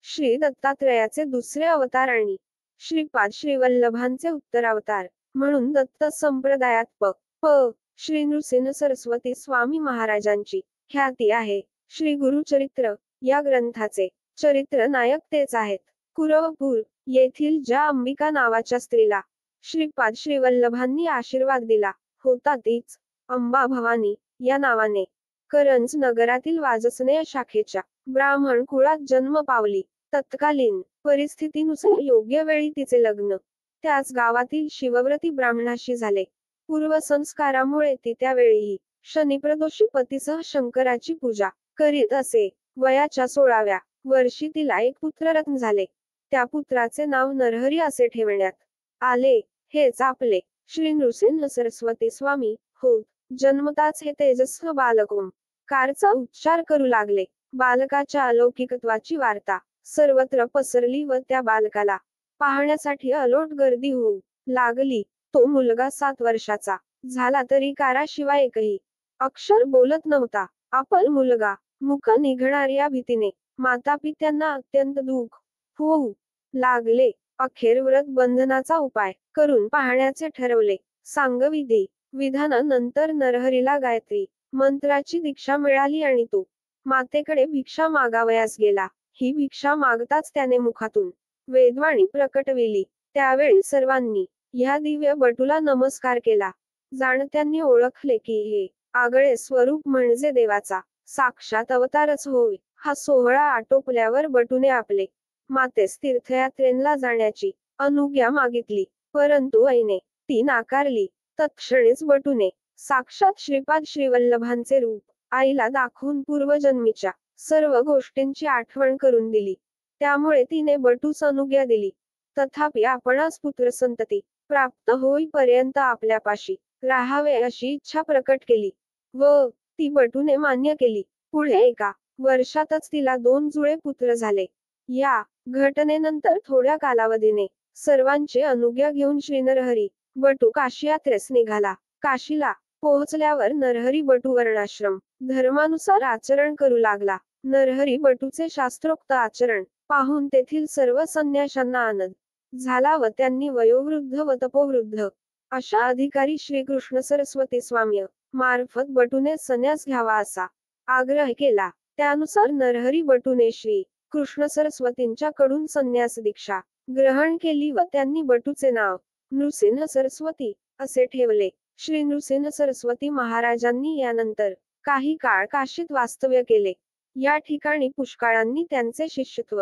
श्री दत्तात्रयाचे दुसरे अवतार आणि श्रीपाद श्रीवल्लभांचे उत्तरावतार म्हणून दत्त संप्रदायात प श्री नृसिंह सरस्वती स्वामी महाराजांची ख्याती आहे. श्री गुरुचरित्र या ग्रंथाचे चरित्र नायक तेच आहेत. कुरवपूर येथील ज्या अंबिका नावाच्या स्त्रीला श्रीपाद श्रीवल्लभांनी आशीर्वाद दिला होता तीच अंबा भवानी या नावाने करंज नगरातील वाजसनेय शाखेच्या ब्राह्मण कुळात जन्म पावली. तत्कालीन परिस्थितीनुसार योग्य वेळी तिचे लग्न त्याच गावातील शिवव्रती ब्राह्मणाशी झाले. पूर्वसंस्कारामुळे ती त्यावेळीही शनिप्रदोषी पतीसह शंकराची पूजा करीत असे. वयाच्या 16व्या वर्षी तिला एक पुत्ररत्न झाले. त्या पुत्राचे नाव नरहरी असे ठेवण्यात आले. हेच आपले श्री नृसिंह सरस्वती स्वामी होत. जन्मताच हे तेजस्वी बालक ओंकारचा उच्चार करू लागले. बालकाच्या अलौकिकत्वाची वार्ता सर्वत्र पसरली व त्या बालकाला पाहण्यासाठी अलोट गर्दी होऊ लागली. तो मुलगा 7 वर्षाचा झाला तरी काराशिवाय एकही अक्षर बोलत नव्हता. आपल मुलगा मुका निघणार या भीतीने मातापित्यांना अत्यंत दुःख होऊ लागले. अखेर व्रत बंधनाचा उपाय करून पाहण्याचे ठरवले. सांगविधी विधानानंतर नरहरीला गायत्री मंत्राची दीक्षा मिळाली आणि तो मातेकडे भिक्षा मागावयास गेला. ही भिक्षा मागताच त्याने मुखातून वेदवाणी प्रकटविली. त्यावेळी सर्वांनी ह्या दिव्य बटूला नमस्कार केला. जाणत्यांनी ओळखले की हे आगळे स्वरूप म्हणजे देवाचा साक्षात अवतारच होय. हा सोहळा आटोपल्यावर बटूने आपले मातेस तीर्थयात्रेला जाण्याची अनुज्ञा मागितली, परंतु ऐने ती नाकारली. तत्क्षणीच बटूने साक्षात श्रीपाद श्रीवल्लभांचे रूप आईला दाखवून पूर्वजन्मीच्या सर्व गोष्टींची आठवण करून दिली. त्यामुळे तिने बटूस अनुज्ञा दिली. तथापि आपणास पुत्रसंतती प्राप्त होईपर्यंत आपल्यापाशी राहावे अशी इच्छा प्रकट केली व ती बटूने मान्य केली. पुढे एका वर्षातच तिला 2 जुळे पुत्र झाले. या घटनेनंतर थोड्या कालावधीने सर्वांची अनुज्ञा घेऊन श्री नरहरी बटू काशी यात्रेस निघाला. काशीला पोहोचल्यावर नरहरी बटू वर्णाश्रम धर्मानुसार आचरण करू लागला. नरहरी बटूचे शास्त्रोक्त आचरण पाहून तेथील सर्व संन्याशांना आनंद झाला व त्यांनी वयोवृद्ध व तपोवृद्ध अशा अधिकारी श्रीकृष्ण सरस्वती स्वामी मार्फत बटूने संन्यास घ्यावा असा आग्रह केला. त्यानुसार नरहरी बटूने श्री कृष्ण सरस्वतींच्या कडून संन्यास दीक्षा ग्रहण केली व त्यांनी बटूचे नाव नृसिंह सरस्वती असे ठेवले. श्री नृसिंह सरस्वती महाराजांनी यानंतर काही काळ काशीत वास्तव्य केले. या ठिकाणी पुष्कळांनी त्यांचे शिष्यत्व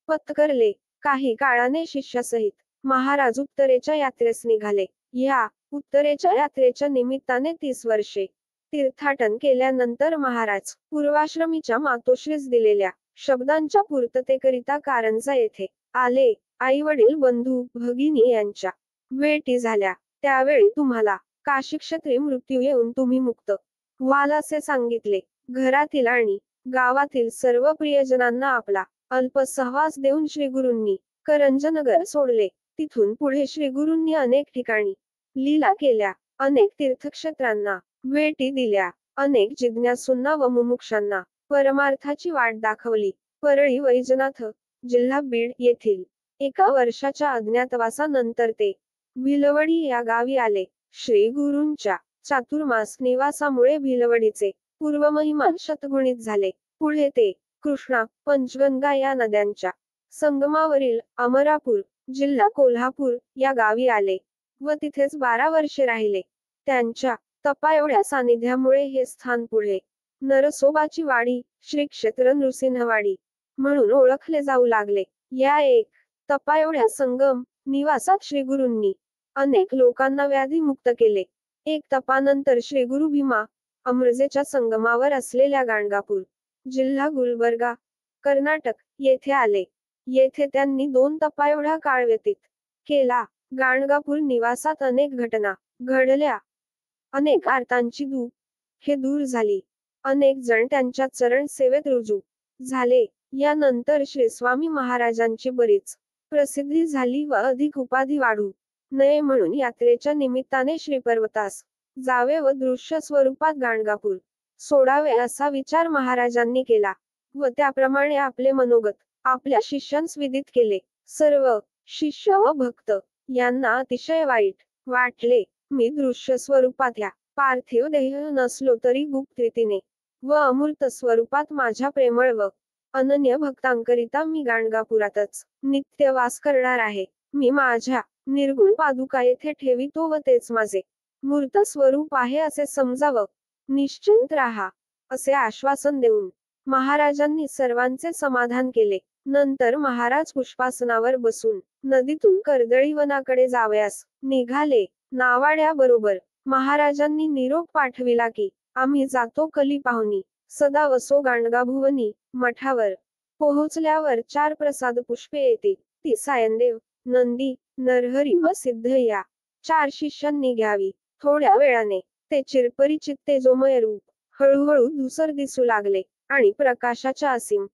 पत्करले. काही काळाने शिष्यासहित महाराज उत्तरेच्या यात्रेस निघाले. या उत्तरेच्या यात्रेच्या निमित्ताने 30 वर्षे तीर्थाटन केल्यानंतर महाराज पूर्वाश्रमीच्या मातोश्रीस दिलेल्या शब्दांच्या पूर्ततेकरिता कारंजा येथे आले. आई वडील बंधू भगिनी यांच्या भेटी झाल्या. त्यावेळी तुम्हाला काशीक्षेत्री मृत्यू येऊन तुम्ही मुक्त व्हाल असे सांगितले. घरातील आणि गावातील सर्व प्रियजनांना आपला अल्प सहवास देऊन श्रीगुरूंनी करंजनगर सोडले. तिथून पुढे श्रीगुरूंनी अनेक ठिकाणी लीला केल्या. अनेक तीर्थक्षेत्रांना भेटी दिल्या. अनेक जिज्ञासूंना व मुमुक्षांना परमार्थाची वाट दाखवली. परळी वैजनाथ जिल्हा बीड येथील एका वर्षाच्या अज्ञातवासानंतर ते भिलवडी या गावी आले. श्री गुरूंच्या चातुर्मास निवासामुळे भिलवडीचे पूर्वमहिमान शतगुणित झाले. पुढे ते कृष्णा पंचगंगा या नद्यांच्या संगमावरील अमरापूर जिल्हा कोल्हापूर या गावी आले व तिथेच 12 वर्षे राहिले. त्यांच्या तपा एवढ्या सानिध्यामुळे हे स्थान पुढे नरसोबाची वाडी श्री क्षेत्र नृसिंहवाडी म्हणून ओळखले जाऊ लागले. या एक तपा एवढ्या संगम निवासात श्रीगुरूंनी अनेक लोकांना व्याधीमुक्त केले. एक तपानंतर श्रीगुरू भीमा अमृजेच्या संगमावर असलेल्या गाणगापूर जिल्हा गुलबर्गा कर्नाटक येथे आले. येथे त्यांनी 2 तपा एवढा काळ व्यतीत केला. गाणगापूर निवासात अनेक घटना घडल्या. अनेक आर्तांची दुःखे दूर झाली. अनेक जण त्यांच्या चरण सेवेत रुजू झाले. यानंतर श्री स्वामी महाराजांची बरीच प्रसिद्धी झाली व अधिक उपाधी वाढू नये म्हणून यात्रेच्या निमित्ताने श्रीपर्वतास जावे व दृश्य स्वरूपात गाणगापूर सोडावे असा विचार महाराजांनी केला व त्याप्रमाणे आपले मनोगत आपल्या शिष्यांस विदित केले. सर्व शिष्य व भक्त यांना अतिशय वाईट वाटले. मी दृश्य स्वरूपात ह्या पार्थिव देह नसलो तरी गुप्त रीतीने व अमूर्त स्वरूपात माझ्या प्रेमळ व अनन्य भक्तांकरिता मी गाणगापुरातच नित्य वास करणार आहे. मी माझ्या निर्गुण पादुका येथे ठेवितो व तेच माझे मूर्त स्वरूप आहे असे समजावं. निश्चिंत राहा असे आश्वासन देऊन महाराजांनी सर्वांचे समाधान केले. नंतर महाराज पुष्पासनावर बसून नदीतून कर्दळीवनाकडे जावयास निघाले. नावाड्याबरोबर महाराजांनी निरोप पाठविला की आम्ही जातो कली पाहुणी. सदा वसो गाणगाभुवनी. मठावर पोहोचल्यावर 4 प्रसाद पुष्पे येतील. ती सायनदेव, नंदी, नरहरी व सिद्ध या 4 शिष्यांनी घ्यावी. थोड्या वेळाने ते चिरपरिचित तेजोमय रूप हळूहळू धुसर दिसू लागले आणि प्रकाशाच्या असीम